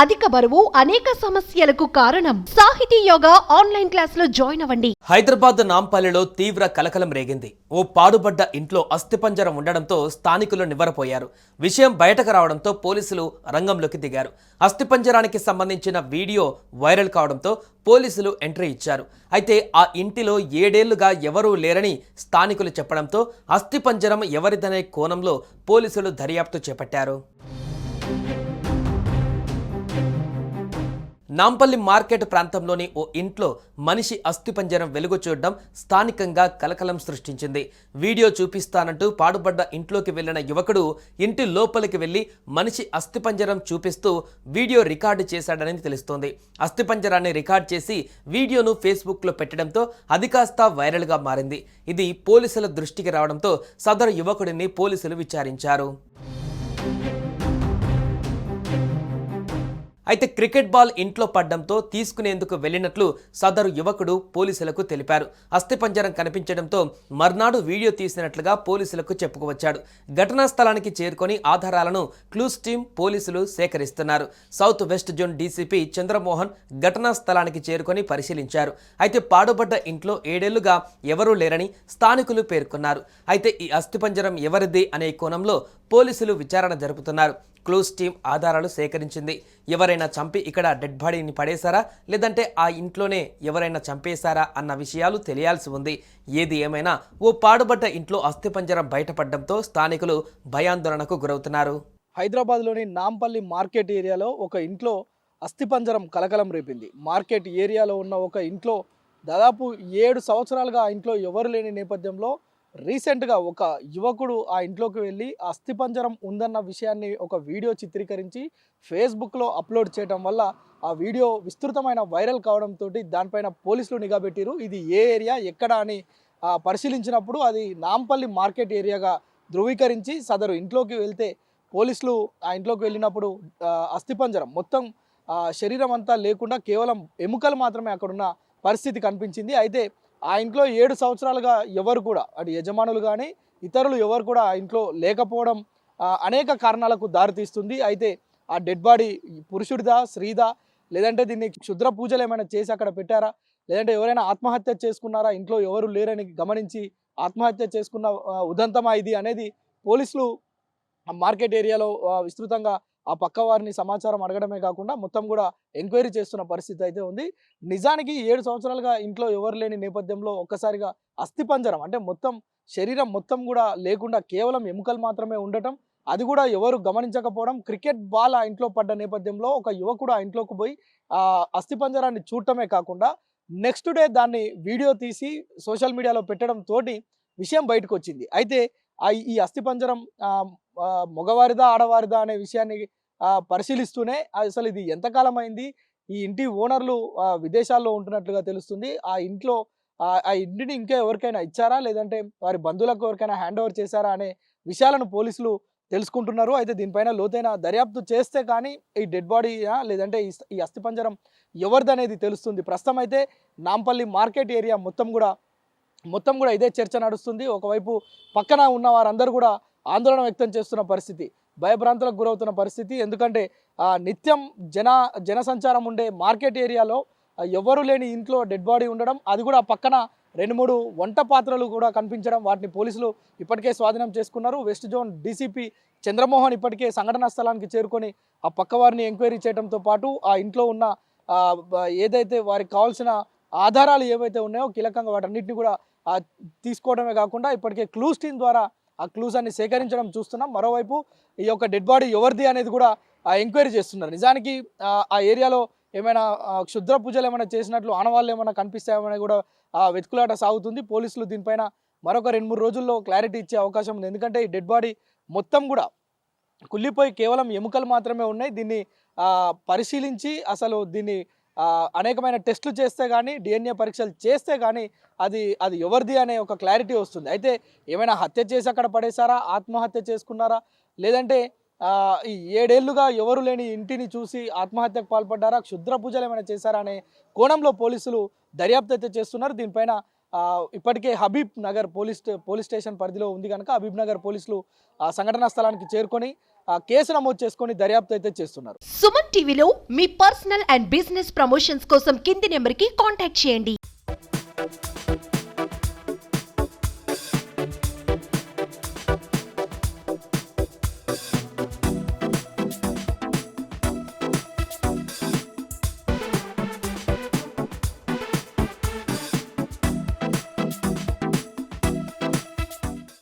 అధిక బరువు అనేక సమస్యలకు కారణం. సాహితీ యోగా ఆన్లైన్ క్లాసులో జాయిన్ అవ్వండి. హైదరాబాద్ నాంపల్లిలో తీవ్ర కలకలం రేగింది. ఓ పాడుబడ్డ ఇంట్లో అస్థిపంజరం ఉండడంతో స్థానికులు నివ్వెరపోయారు. విషయం బయటకు రావడంతో పోలీసులు రంగంలోకి దిగారు. అస్థిపంజరానికి సంబంధించిన వీడియో వైరల్ కావడంతో పోలీసులు ఎంట్రీ ఇచ్చారు. అయితే ఆ ఇంటిలో 7 ఏళ్లుగా ఎవరూ లేరని స్థానికులు చెప్పడంతో అస్థిపంజరం ఎవరిదనే కోణంలో పోలీసులు దర్యాప్తు చేపట్టారు. నాంపల్లి మార్కెట్ ప్రాంతంలోని ఓ ఇంట్లో మనిషి అస్థిపంజరం వెలుగు చూడడం స్థానికంగా కలకలం సృష్టించింది. వీడియో చూపిస్తానంటూ పాడుబడ్డ ఇంట్లోకి వెళ్లిన యువకుడు ఇంటి లోపలికి వెళ్లి మనిషి అస్థిపంజరం చూపిస్తూ వీడియో రికార్డు చేశాడని తెలుస్తోంది. అస్థిపంజరాన్ని రికార్డ్ చేసి వీడియోను ఫేస్బుక్లో పెట్టడంతో అది కాస్త వైరల్గా మారింది. ఇది పోలీసుల దృష్టికి రావడంతో సదరు యువకుడిని పోలీసులు విచారించారు. అయితే క్రికెట్ బాల్ ఇంట్లో పడ్డంతో తీసుకునేందుకు వెళ్లినట్లు సదరు యువకుడు పోలీసులకు తెలిపారు. అస్థిపంజరం కనిపించడంతో మర్నాడు వీడియో తీసినట్లుగా పోలీసులకు చెప్పుకువచ్చాడు. ఘటనా స్థలానికి చేరుకొని ఆధారాలను క్లూస్ టీం పోలీసులు సేకరిస్తున్నారు. South west zone DCP Chandramohan ఘటనా స్థలానికి చేరుకొని పరిశీలించారు. అయితే పాడుబడ్డ ఇంట్లో 7 ఏళ్లుగా ఎవరూ లేరని స్థానికులు పేర్కొన్నారు. అయితే ఈ అస్థిపంజరం ఎవరిది అనే కోణంలో పోలీసులు విచారణ జరుపుతున్నారు. క్లూస్ టీం ఆధారాలు సేకరించింది. ఎవరైనా చంపి ఇక్కడ డెడ్ బాడీని పడేశారా, లేదంటే ఆ ఇంట్లోనే ఎవరైనా చంపేశారా అన్న విషయాలు తెలియాల్సి ఉంది. ఏది ఏమైనా ఓ పాడుబడ్డ ఇంట్లో అస్థిపంజరం బయటపడడంతో స్థానికులు భయాందోళనకు గురవుతున్నారు. హైదరాబాద్లోని నాంపల్లి మార్కెట్ ఏరియాలో ఒక ఇంట్లో అస్థిపంజరం కలకలం రేపింది. మార్కెట్ ఏరియాలో ఉన్న ఒక ఇంట్లో దాదాపు 7 సంవత్సరాలుగా ఆ ఇంట్లో ఎవరు లేని నేపథ్యంలో రీసెంట్గా ఒక యువకుడు ఆ ఇంట్లోకి వెళ్ళి అస్థిపంజరం ఉందన్న విషయాన్ని ఒక వీడియో చిత్రీకరించి ఫేస్బుక్లో అప్లోడ్ చేయడం వల్ల ఆ వీడియో విస్తృతమైన వైరల్ కావడంతో దానిపైన పోలీసులు నిఘా పెట్టారు. ఇది ఏ ఏరియా ఎక్కడ అని పరిశీలించినప్పుడు అది నాంపల్లి మార్కెట్ ఏరియాగా ధృవీకరించి సదరు ఇంట్లోకి వెళ్తే పోలీసులు ఆ ఇంట్లోకి వెళ్ళినప్పుడు అస్థిపంజరం మొత్తం శరీరం అంతా లేకుండా కేవలం ఎముకలు మాత్రమే అక్కడున్న పరిస్థితి కనిపించింది. అయితే ఆ ఇంట్లో 7 సంవత్సరాలుగా ఎవరు కూడా అటు యజమానులు కానీ ఇతరులు ఎవరు కూడా ఆ ఇంట్లో లేకపోవడం అనేక కారణాలకు దారితీస్తుంది. అయితే ఆ డెడ్ బాడీ పురుషుడిదా స్త్రీదా, లేదంటే దీన్ని క్షుద్ర పూజలు ఏమైనా చేసి అక్కడ పెట్టారా, లేదంటే ఎవరైనా ఆత్మహత్య చేసుకున్నారా, ఇంట్లో ఎవరు లేరని గమనించి ఆత్మహత్య చేసుకున్న ఉదంతమా ఇది అనేది పోలీసులు మార్కెట్ ఏరియాలో విస్తృతంగా ఆ పక్క వారిని సమాచారం అడగడమే కాకుండా మొత్తం కూడా ఎంక్వైరీ చేస్తున్న పరిస్థితి అయితే ఉంది. నిజానికి 7 సంవత్సరాలుగా ఇంట్లో ఎవరు లేని నేపథ్యంలో ఒక్కసారిగా అస్థిపంజరం అంటే మొత్తం శరీరం మొత్తం కూడా లేకుండా కేవలం ఎముకలు మాత్రమే ఉండటం, అది కూడా ఎవరు గమనించకపోవడం, క్రికెట్ బాల్ ఆ ఇంట్లో పడ్డ నేపథ్యంలో ఒక యువకుడు ఆ ఇంట్లోకి పోయి ఆ అస్థిపంజరాన్ని చూడటమే కాకుండా నెక్స్ట్ డే దాన్ని వీడియో తీసి సోషల్ మీడియాలో పెట్టడం తోటి విషయం బయటకు వచ్చింది. అయితే ఈ అస్థిపంజరం మగవారిదా ఆడవారిదా అనే విషయాన్ని పరిశీలిస్తూనే అసలు ఇది ఎంతకాలం అయింది, ఈ ఇంటి ఓనర్లు విదేశాల్లో ఉంటున్నట్లుగా తెలుస్తుంది. ఆ ఇంట్లో ఆ ఇంటిని ఇంకా ఎవరికైనా ఇచ్చారా, లేదంటే వారి బంధువులకు ఎవరికైనా హ్యాండ్ ఓవర్ చేశారా అనే విషయాలను పోలీసులు తెలుసుకుంటున్నారు. అయితే దీనిపైన లోతైన దర్యాప్తు చేస్తే కానీ ఈ డెడ్ బాడీ లేదంటే ఈ అస్థిపంజరం ఎవరిదనేది తెలుస్తుంది. ప్రస్తుతం అయితే నాంపల్లి మార్కెట్ ఏరియా మొత్తం కూడా ఇదే చర్చ నడుస్తుంది. ఒకవైపు పక్కన ఉన్న వారందరూ కూడా ఆందోళన వ్యక్తం చేస్తున్న పరిస్థితి, భయభ్రాంతులకు గురవుతున్న పరిస్థితి. ఎందుకంటే నిత్యం జనసంచారం ఉండే మార్కెట్ ఏరియాలో ఎవరు లేని ఇంట్లో డెడ్ బాడీ ఉండడం, అది కూడా పక్కన 2-3 వంట పాత్రలు కూడా కనిపించడం, వాటిని పోలీసులు ఇప్పటికే స్వాధీనం చేసుకున్నారు. వెస్ట్ జోన్ డీసీపీ చంద్రమోహన్ ఇప్పటికే సంఘటనా స్థలానికి చేరుకొని ఆ పక్క వారిని ఎంక్వైరీ చేయడంతో పాటు ఆ ఇంట్లో ఉన్న ఏదైతే వారికి కావాల్సిన ఆధారాలు ఏవైతే ఉన్నాయో కీలకంగా వాటన్నిటిని కూడా తీసుకోవడమే కాకుండా ఇప్పటికే క్లూస్ టీం ద్వారా ఆ క్లూస్ అన్ని సేకరించడం చూస్తున్నాం. మరోవైపు ఈ యొక్క డెడ్ బాడీ ఎవరిది అనేది కూడా ఎంక్వైరీ చేస్తున్నారు. నిజానికి ఆ ఏరియాలో ఏమైనా క్షుద్ర పూజలు ఏమైనా చేసినట్లు ఆనవాళ్ళు ఏమైనా కనిపిస్తాయేమని కూడా వెతుకులాట సాగుతుంది. పోలీసులు దీనిపైన మరొక 2-3 రోజుల్లో క్లారిటీ ఇచ్చే అవకాశం ఉంది. ఎందుకంటే ఈ డెడ్ బాడీ మొత్తం కూడా కుళ్ళిపోయి కేవలం ఎముకలు మాత్రమే ఉన్నాయి. దీన్ని పరిశీలించి అసలు దీన్ని అనేకమైన టెస్టులు చేస్తే కానీ, DNA పరీక్షలు చేస్తే కానీ అది ఎవరిది అనే ఒక క్లారిటీ వస్తుంది. అయితే ఏమైనా హత్య చేసి అక్కడ పడేశారా, ఆత్మహత్య చేసుకున్నారా, లేదంటే ఈ 7 ఏళ్లుగా ఎవరు లేని ఇంటిని చూసి ఆత్మహత్యకు పాల్పడ్డారా, క్షుద్ర పూజలు ఏమైనా చేశారా అనే కోణంలో పోలీసులు దర్యాప్తు అయితే చేస్తున్నారు. దీనిపైన ఇప్పటికే హబీబ్ నగర్ పోలీస్ స్టేషన్ పరిధిలో ఉంది కనుక హబీబ్ నగర్ పోలీసులు సంఘటనా స్థలానికి చేరుకొని కేసు నమోదు చేసుకొని దర్యాప్తు అయితే చేస్తున్నారు. సుమన్ టీవీలో మీ పర్సనల్ అండ్ బిజినెస్ ప్రమోషన్స్ కోసం కింది నెంబర్కి కాంటాక్ట్ చేయండి.